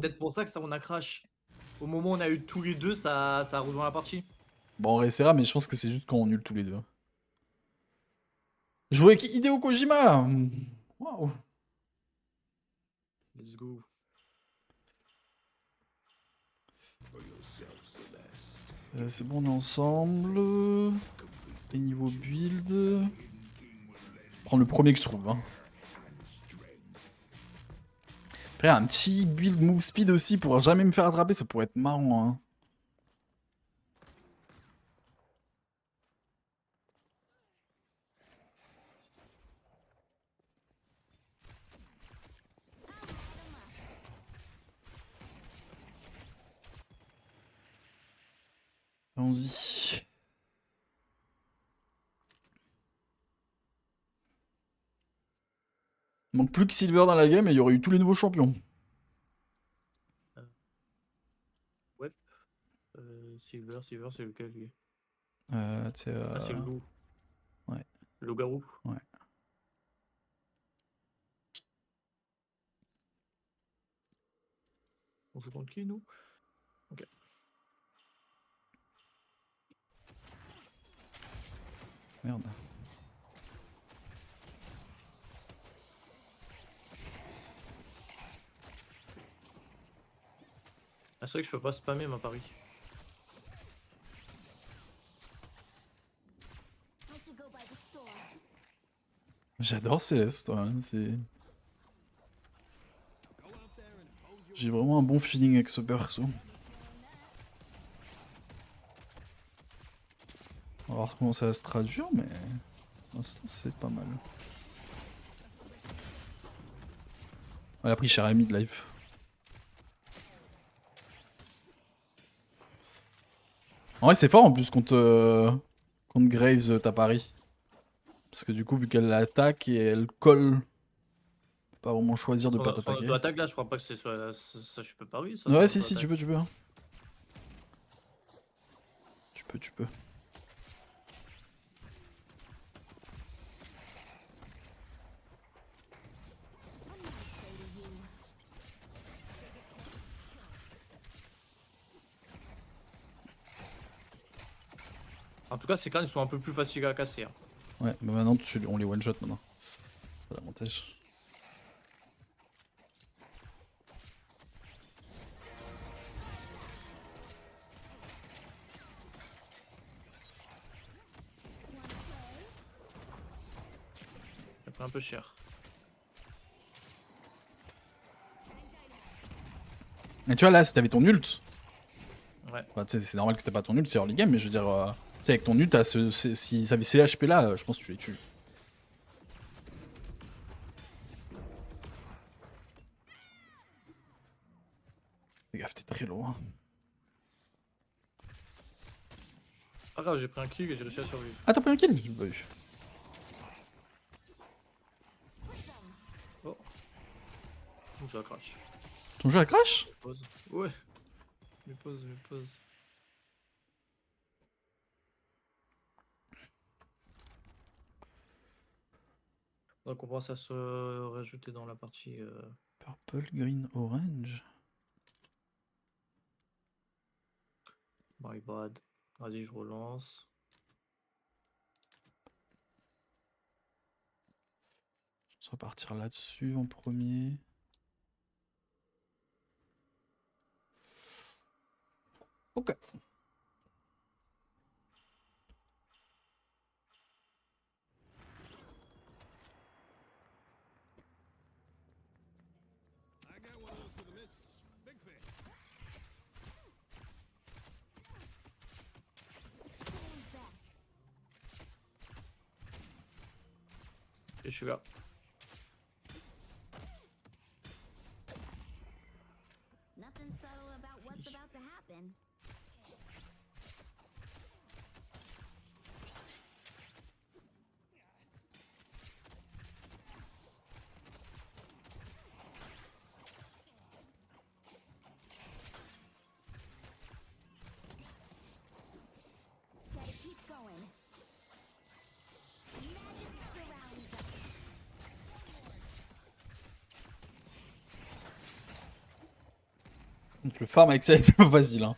peut-être pour ça que ça on a crash. Au moment où on a eu tous les deux, ça a rejoint la partie. Bon, on réessayera, mais je pense que c'est juste quand on nul tous les deux. Jouer avec Hideo Kojima. Waouh. Let's go. C'est bon, on est ensemble. Et niveau build. Prendre le premier que je trouve. Hein. Après, un petit build move speed aussi pour jamais me faire attraper, ça pourrait être marrant. Hein. Allons-y. Il manque plus que Silver dans la game et il y aurait eu tous les nouveaux champions. Ouais. Silver, c'est lequel lui? Ah, c'est le loup. Ouais. Le loup-garou. Ouais. On joue contre qui, nous? Ok. Merde. Ah, c'est vrai que je peux pas spammer ma pari. J'adore Céleste, ouais, c'est... J'ai vraiment un bon feeling avec ce perso. On va voir comment ça va se traduire, mais... Pour l'instant, c'est pas mal. Elle a pris cher à mid-life. En vrai, c'est fort en plus contre Graves, t'as pari. Parce que du coup, vu qu'elle l'attaque et elle colle, on peut pas vraiment choisir de pas Son t'attaquer. auto-attaque là, je crois pas que c'est ça, je peux parier ça, Ouais, son si, si, tu auto-attaque. peux, tu peux. Hein. Tu peux. En tout cas, ces clans ils sont un peu plus faciles à casser. Hein. Ouais, mais maintenant, on les one-shot maintenant. C'est l'avantage. J'ai pris un peu cher. Et tu vois, là, si t'avais ton ult, Ouais. bah, c'est normal que t'aies pas ton ult, c'est early game, mais je veux dire, tu sais, avec ton ult, si ça avait CHP là, je pense que tu les tues. Fais gaffe, t'es très loin. Pas grave, j'ai pris un kill et j'ai réussi à survivre. Ah, t'as pris un kill? J'ai pas vu. Oh. Je la crash. Ton jeu a crash? Pause. Ouais. Mais pause. Donc on pense à se rajouter dans la partie. Purple, green, orange. My bad. Vas-y, je relance. On va partir là-dessus en premier. Ok. Et je suis là. Nothing subtle about what's about to happen. Gotta keep going. Magic surrounds us. Donc le farm avec ça, c'est pas facile. Hein.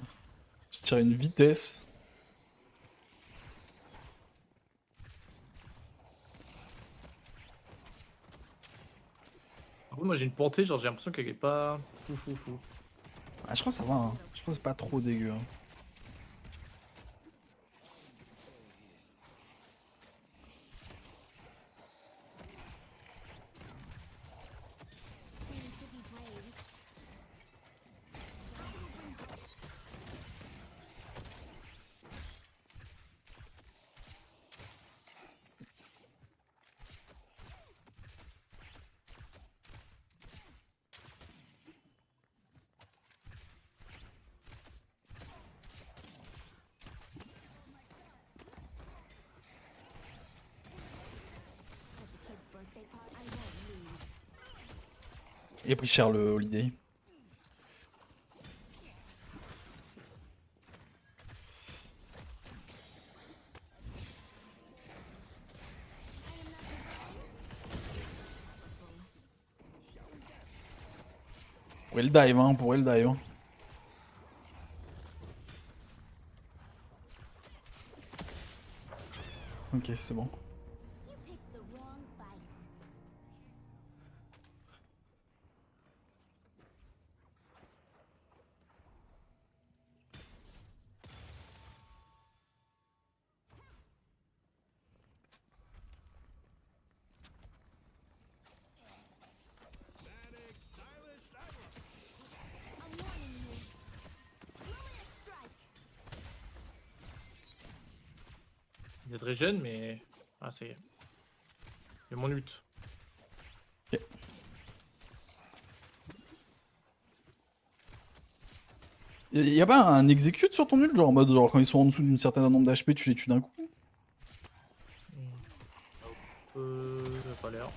Je tire une vitesse. Par contre, moi j'ai une portée, genre j'ai l'impression qu'elle est pas fou. Ah, je crois que ça va. Hein. Je crois que c'est pas trop dégueu. Hein. Need to be brave. At the kid's birthday party, I won't lose. Il a pris cher le holiday. Pour le dive, hein, pour le dive. Hein. Ok, c'est bon. You picked the wrong fight. I'm warning you. Luminous strike. Il y a de régène, mais. Ah, ça y est. Il y a mon ult. Ok. Y a pas un execute sur ton ult, genre en mode genre quand ils sont en dessous d'une certaine nombre d'HP, tu les tues d'un coup? Ça a pas l'air.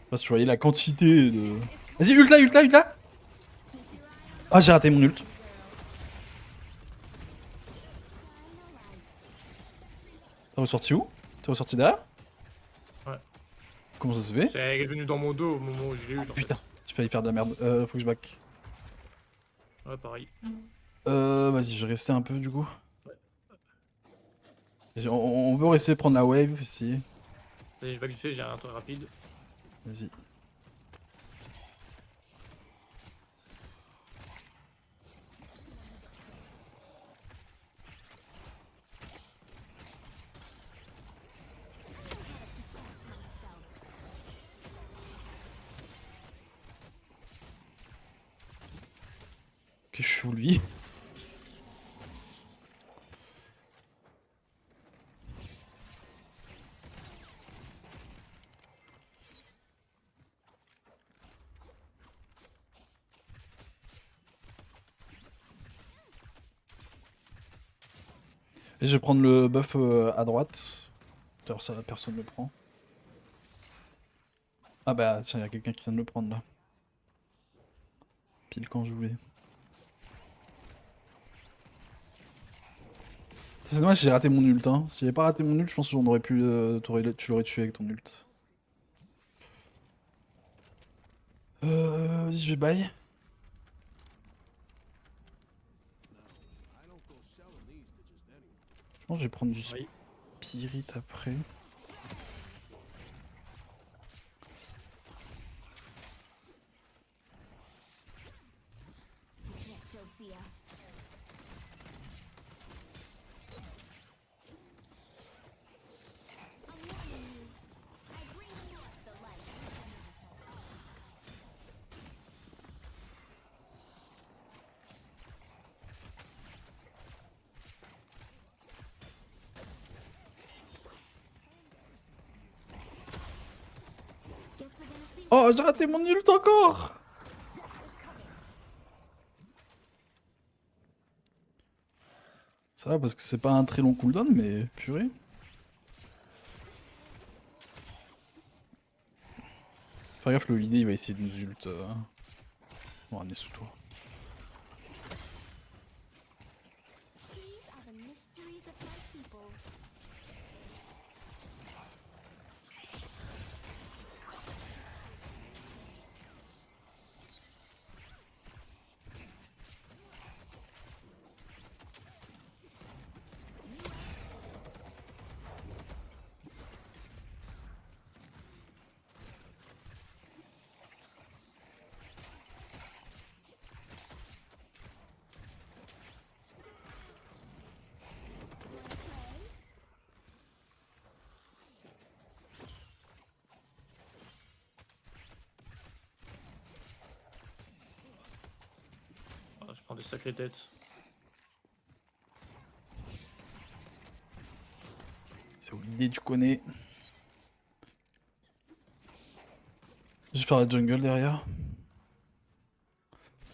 Parce que tu voyais la quantité de. Vas-y, ult là, ult là, ult là! Ah, j'ai raté mon ult. T'es ressorti où? T'es ressorti derrière? Ouais. Comment ça se fait? Elle est venue dans mon dos au moment où je l'ai eu. Putain, j'ai failli faire de la merde. Faut que je back. Ouais, pareil. Vas-y, je vais rester un peu du coup. On veut rester prendre la wave, si. Allez, je vais vite fait, j'ai un truc rapide. Vas-y. Que je suis lui. Et je vais prendre le buff à droite. D'ailleurs, ça, personne ne le prend. Ah bah tiens, il y a quelqu'un qui vient de le prendre là. Pile quand je voulais. C'est dommage, j'ai raté mon ult. Hein. Si j'avais pas raté mon ult, je pense qu'on aurait pu. Tu l'aurais tué avec ton ult. Vas-y, je vais buy. Je pense que je vais prendre du Oui. spirit après. You can't show fear. I'm warning you. I bring forth the light. Guess we're gonna see. Oh, j'ai raté mon ult encore! Ça va parce que c'est pas un très long cooldown, mais purée. Fais gaffe, le leader il va essayer de nous ult. Bon, on est sous toi. These are the mysteries of my people. des sacrées têtes. C'est où l'idée, tu connais. Je vais faire la jungle derrière.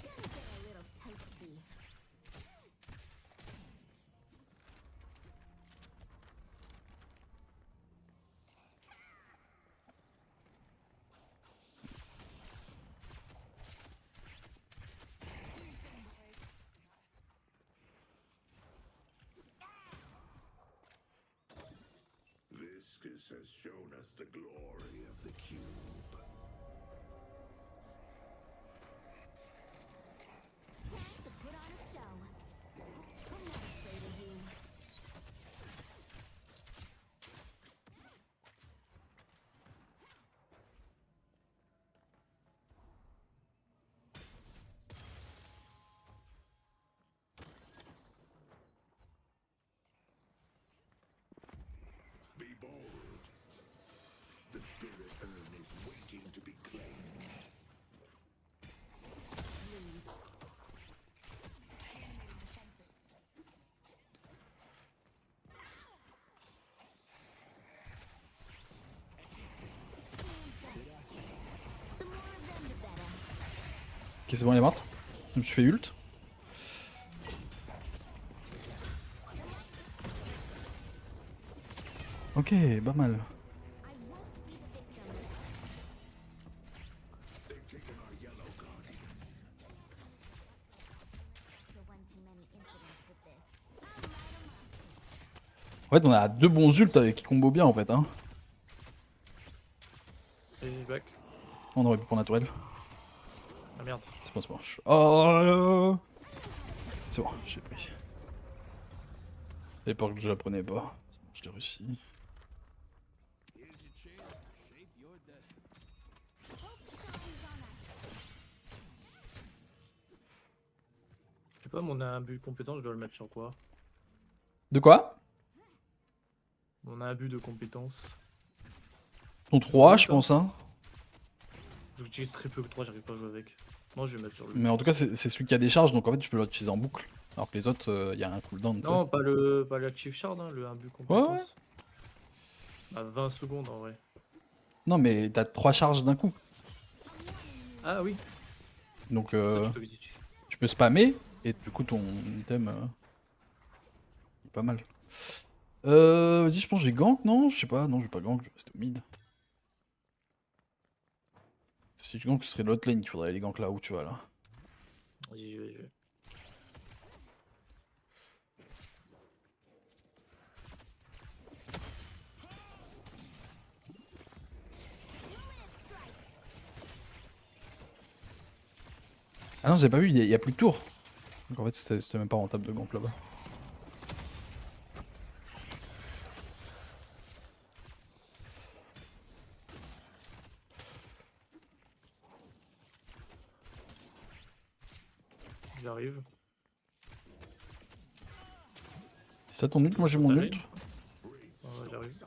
Gonna get a little toasty. Viscus has shown us the glory of the cube. Time to put on a show. I'm not afraid of you. Be bold. The spirit urn is waiting to be claimed. Lose. The more of them, the better. Ok, c'est bon, elle est morte. Je me suis fait ult. Ok, pas mal. I won't be the victim. They've taken our yellow guardian. The one too many incidents with this. En fait, on a deux bons ults avec qui combo bien en fait. Hein. Et back. On aurait pu prendre la tourelle. Ah merde. C'est bon, c'est bon. Oh, c'est bon, j'ai pris. J'avais peur que je la prenais pas. C'est bon, je l'ai réussi. Hope shines on us. Je sais pas, mon abus de compétence, je dois le mettre sur quoi? De quoi? Mon abus de compétence. Ton 3, je pense. Hein. J'utilise très peu que 3, j'arrive pas à jouer avec. Non, je vais mettre sur le. Mais en tout cas, c'est celui qui a des charges, donc en fait, tu peux l'utiliser en boucle. Alors que les autres, il y a un cooldown. tu sais. Non, pas l'active shard, hein, le abus compétence. Bah, 20 secondes en vrai. Non, mais t'as 3 charges d'un coup. Ah oui, Donc, ça, je peux visiter. tu peux spammer, et du coup, ton item est pas mal. Vas-y, je pense que je vais gank, non? Je sais pas, non, je vais pas gank, je vais rester au mid. Si je gank, ce serait l'autre lane qu'il faudrait aller gank là où tu vas là. Vas-y, je vais. Ah non, j'ai pas vu, il y a plus de tour. Donc en fait, c'était même pas rentable de gank là-bas. J'arrive. Si t'as ton ult, moi j'ai mon Allez. ult. Ouais, j'arrive. Je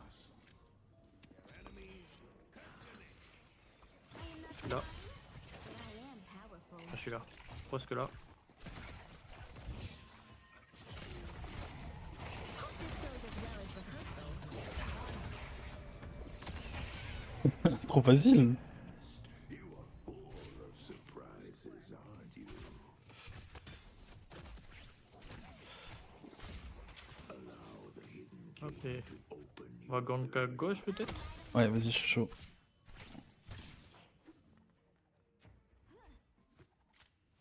suis là. I am powerful. Ah, je suis là. Presque là. Hope this goes as well as rehearsal. C'est trop facile. You are full of surprises, aren't you? Allow the hidden key Ok. to open On va gank à gauche peut-être? Ouais, vas-y, je suis chaud.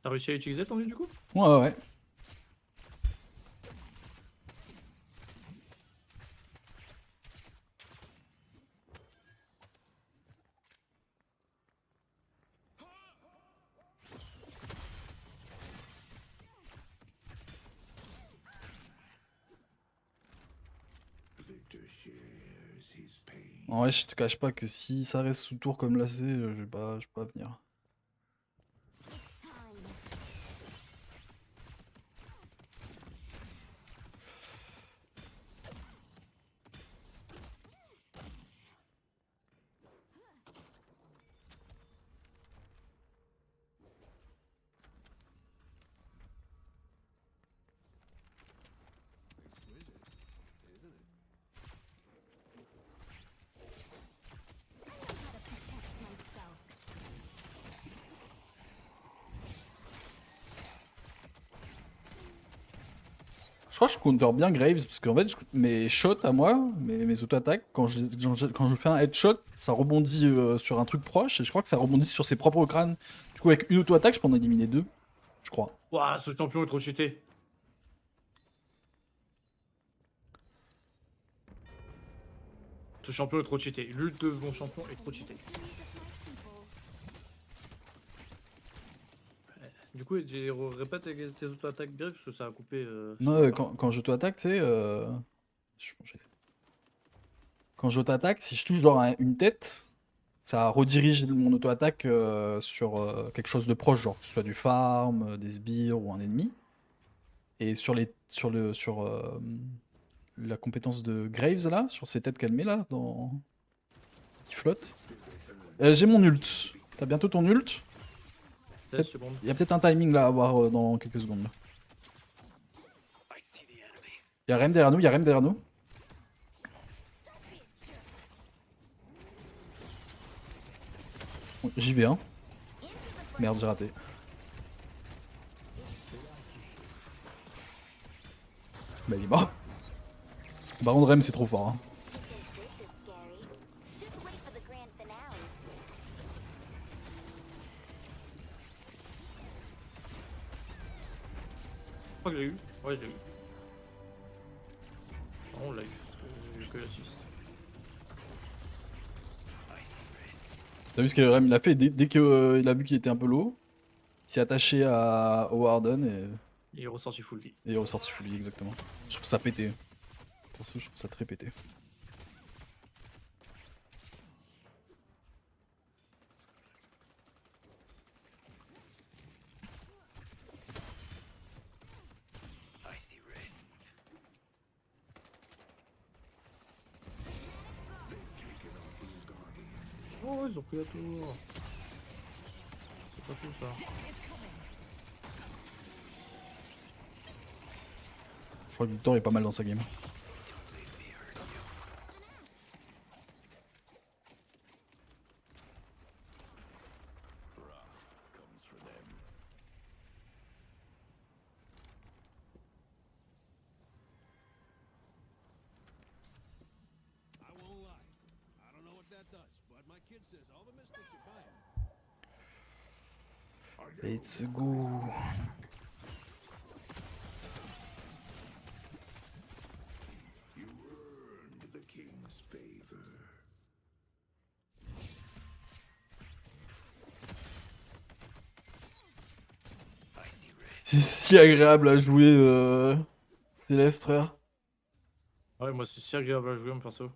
T'as réussi à utiliser ton ult du coup? Ouais. Victor shares his pain. En vrai, je te cache pas que si ça reste sous tour comme là c'est, je vais pas venir. It's time. crois que je counter bien Graves, parce qu'en fait, mes shots à moi, mes auto-attaques, quand je fais un headshot, ça rebondit sur un truc proche, et je crois que ça rebondit sur ses propres crânes. Du coup, avec une auto-attaque, je peux en éliminer 2, je crois. Ouah, ce champion est trop cheaté. Ce champion est trop cheaté. L'ult de mon champion est trop cheaté. Du coup, répète tes auto-attaques bien, parce que ça a coupé. Non, sur la fin. quand j'auto-attaque, tu sais... Quand j'auto-attaque, si je touche genre une tête, ça redirige mon auto-attaque sur quelque chose de proche, genre que ce soit du farm, des sbires ou un ennemi. Et sur la compétence de Graves là, sur ces têtes qu'elle met là, qui flottent. J'ai mon ult. T'as bientôt ton ult. 16 secondes. Il y a peut-être un timing là à avoir dans quelques secondes. Là. Il y a Rem derrière nous, il y a Rem derrière nous. Bon, j'y vais hein. Merde, j'ai raté. Bah il est mort. Baron de Rem c'est trop fort. Hein. Just wait for the grand finale. Je crois que j'ai eu. Ouais, j'ai eu. Non, on l'a eu, parce que j'ai eu que l'assist. T'as vu ce que Rem il a fait dès qu'il a vu qu'il était un peu low, il s'est attaché au Warden et Il est ressorti full vie. il est ressorti full vie exactement. Je trouve ça pété. Perso, je trouve ça très pété. Oh, ils ont pris la tour. C'est pas tout ça. Je crois que Victor est pas mal dans sa game. I won't lie. I don't know what that does, but my kid says all the mystics are buying. Let's go. You earned the king's favor. C'est si agréable à jouer Céleste, frère. Ouais, moi c'est si agréable à jouer en perso.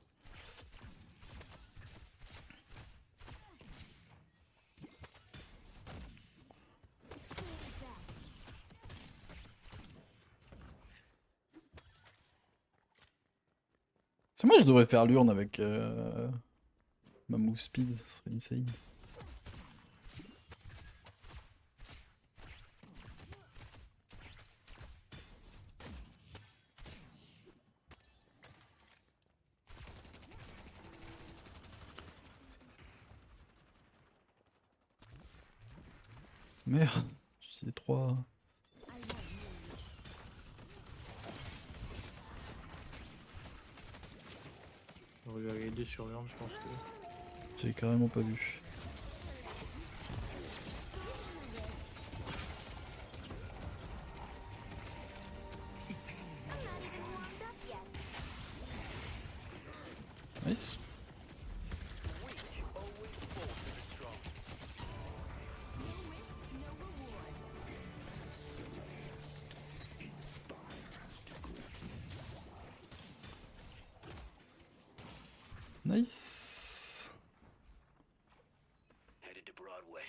C'est moi je devrais faire l'urne avec ma move speed, ce serait insane. Merde, j'ai 3. On va lui aider sur l'urne, je pense que. J'ai carrément pas vu. Nice. Nice. Headed to Broadway.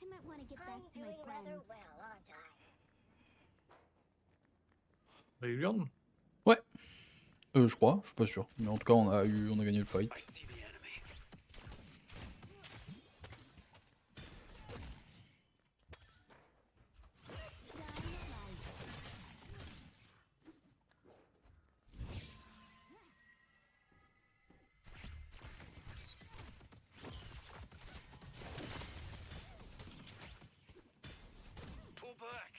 I might want to get back to my friends. On a eu l'urne? Ouais. Je crois, je suis pas sûr. Mais en tout cas, on a gagné le fight. See the enemy. Pull back.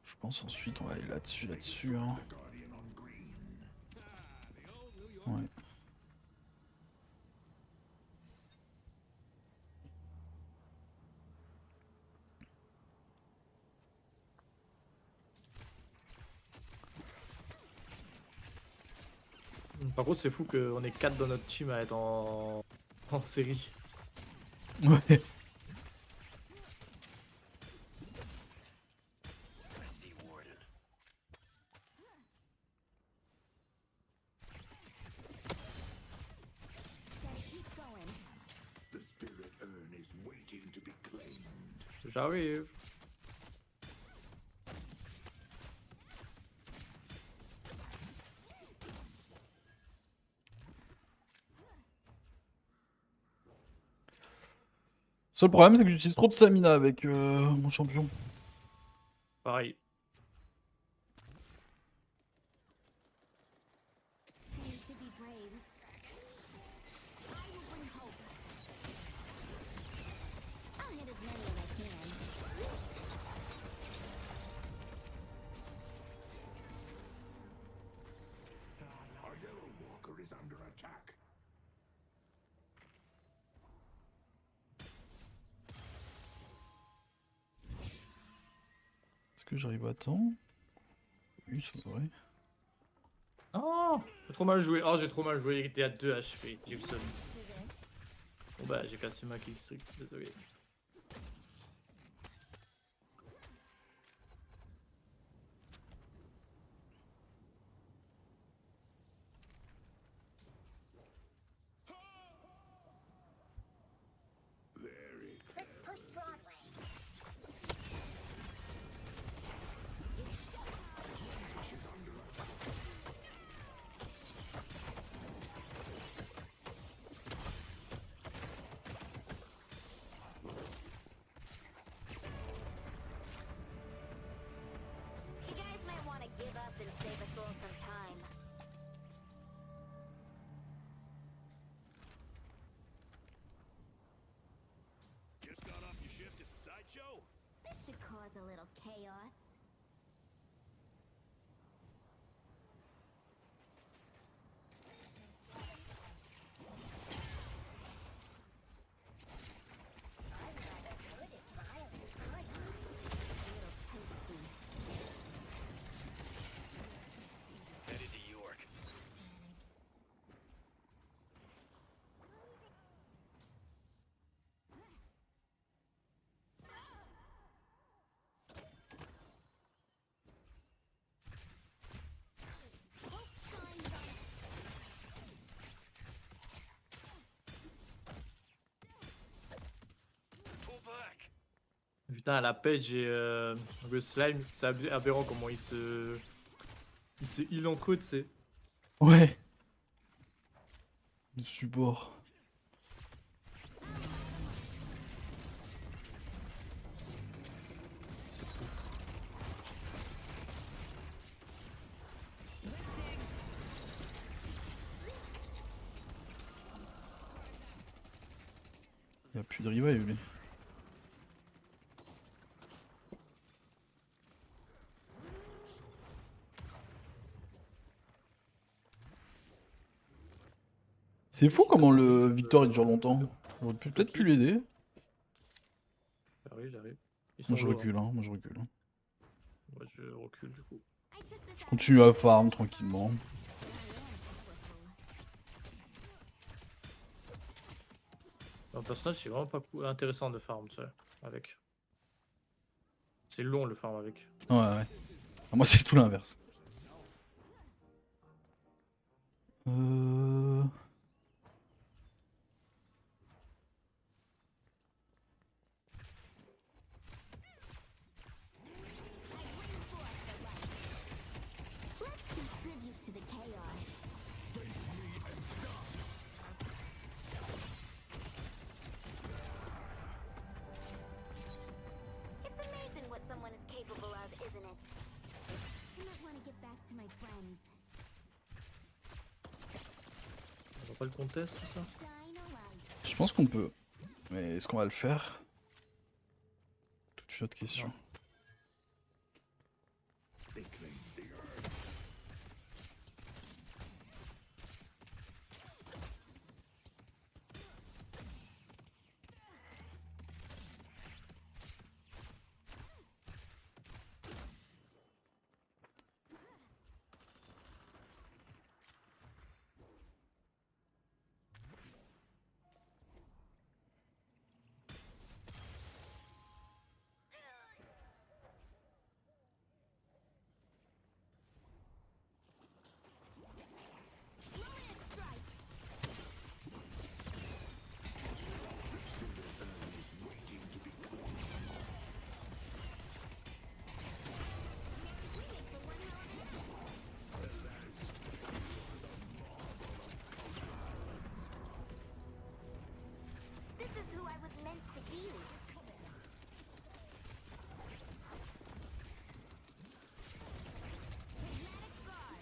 Je pense ensuite on va aller là-dessus, hein. Ouais. Par contre, c'est fou qu'on est 4 dans notre team à être en série. Ouais. Gotta keep going. The spirit urn is waiting to be claimed. J'arrive. Seul problème, c'est que j'utilise trop de stamina avec mon champion. Pareil. I need to be brave. I will bring hope. I'll hit as many as I can. Our yellow walker is under attack. Est-ce que j'arrive à temps? Oui, ça devrait. Oh, j'ai trop mal joué. Oh, j'ai trop mal joué. Il était à 2 HP. Gibson. Do this. Bon bah, j'ai cassé ma kickstreak. Désolé. You guys might want to give up and save us all some time. Just got off your shift at the sideshow? This should cause a little chaos. Headed to York. Pull back. Putain, à la page et le slime, c'est aberrant comment ils se heal entre eux, tu sais. Ouais. Le support. Il n'y a plus de revive, lui. C'est fou comment le Victor il dure longtemps. J'aurais peut-être pu l'aider. J'arrive, j'arrive. Ils Moi je lourds, recule, hein. Moi je recule. hein. Moi je recule du coup. I took this Je continue à farm tranquillement. Un personnage, c'est vraiment pas intéressant de farm, tu sais, avec. C'est long le farm avec. Ouais, ouais. Ah, moi c'est tout l'inverse. Let's contribute to the chaos. It's amazing what someone is capable of, isn't it? I might want to get back to my friends. On va pas le contest tout ça. Shine a light. Je pense qu'on peut. Mais est-ce qu'on va le faire? Toute une autre question. Non. They claim the earth. This is who I was meant to be. Prismatic guard.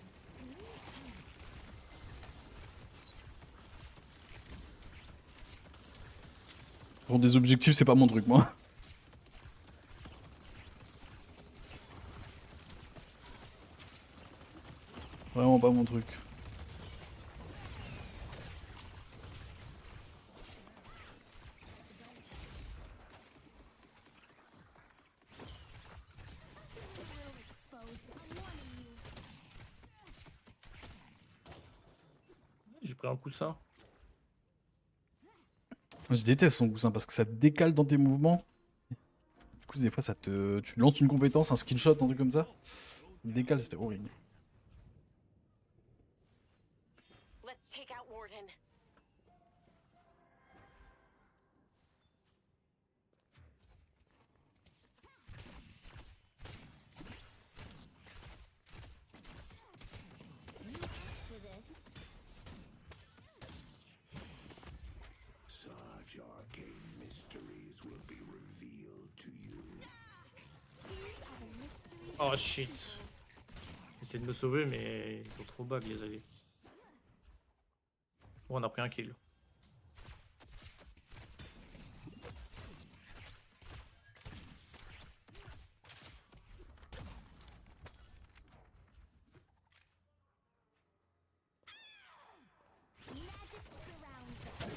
Pour des objectifs, c'est pas mon truc, moi. Vraiment pas mon truc. Exposed. I'm warning you. J'ai pris un coussin. Moi, je déteste son coussin parce que ça te décale dans tes mouvements. Du coup, des fois, tu lances une compétence, un skill shot, un truc comme ça. Ça me décale, c'était horrible. Let's take out Warden. For this. Such arcane mysteries will be revealed to you. These are the mysteries. Oh shit. J'essaie de me sauver, mais ils sont trop bag les alliés. Bon, on a pris un kill. Magic surrounds us.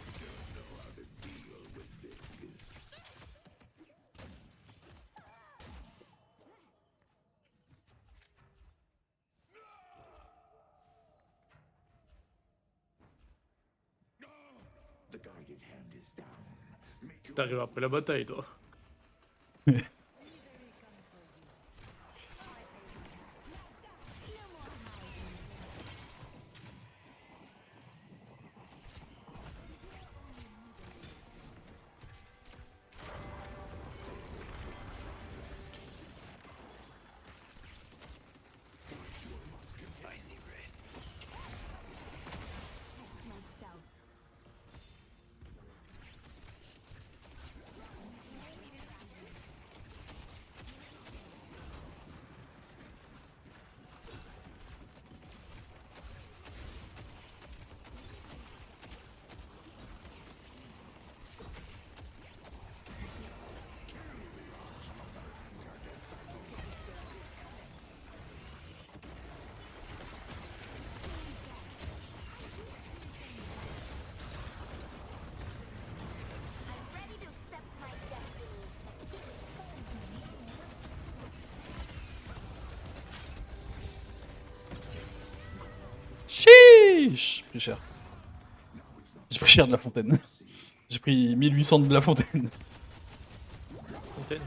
The guided hand is down. Make your T'arrives après la bataille, toi. Myself. I'm ready to accept my destiny. Chiche! J'ai pris cher. J'ai pris cher de la fontaine. J'ai pris 1800 de la fontaine. Fontaine.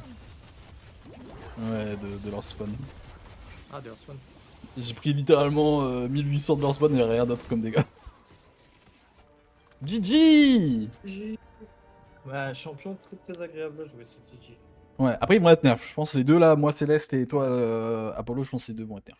Ouais, de leur spawn. Ah, des Earthspawn. J'ai pris littéralement 1800 de leur spawn et rien d'autre comme dégâts. GG! Ouais, champion très agréable à jouer cette CG. Ouais, après ils vont être nerfs. Je pense les deux là, moi Céleste et toi Apollo, je pense que les deux vont être nerfs.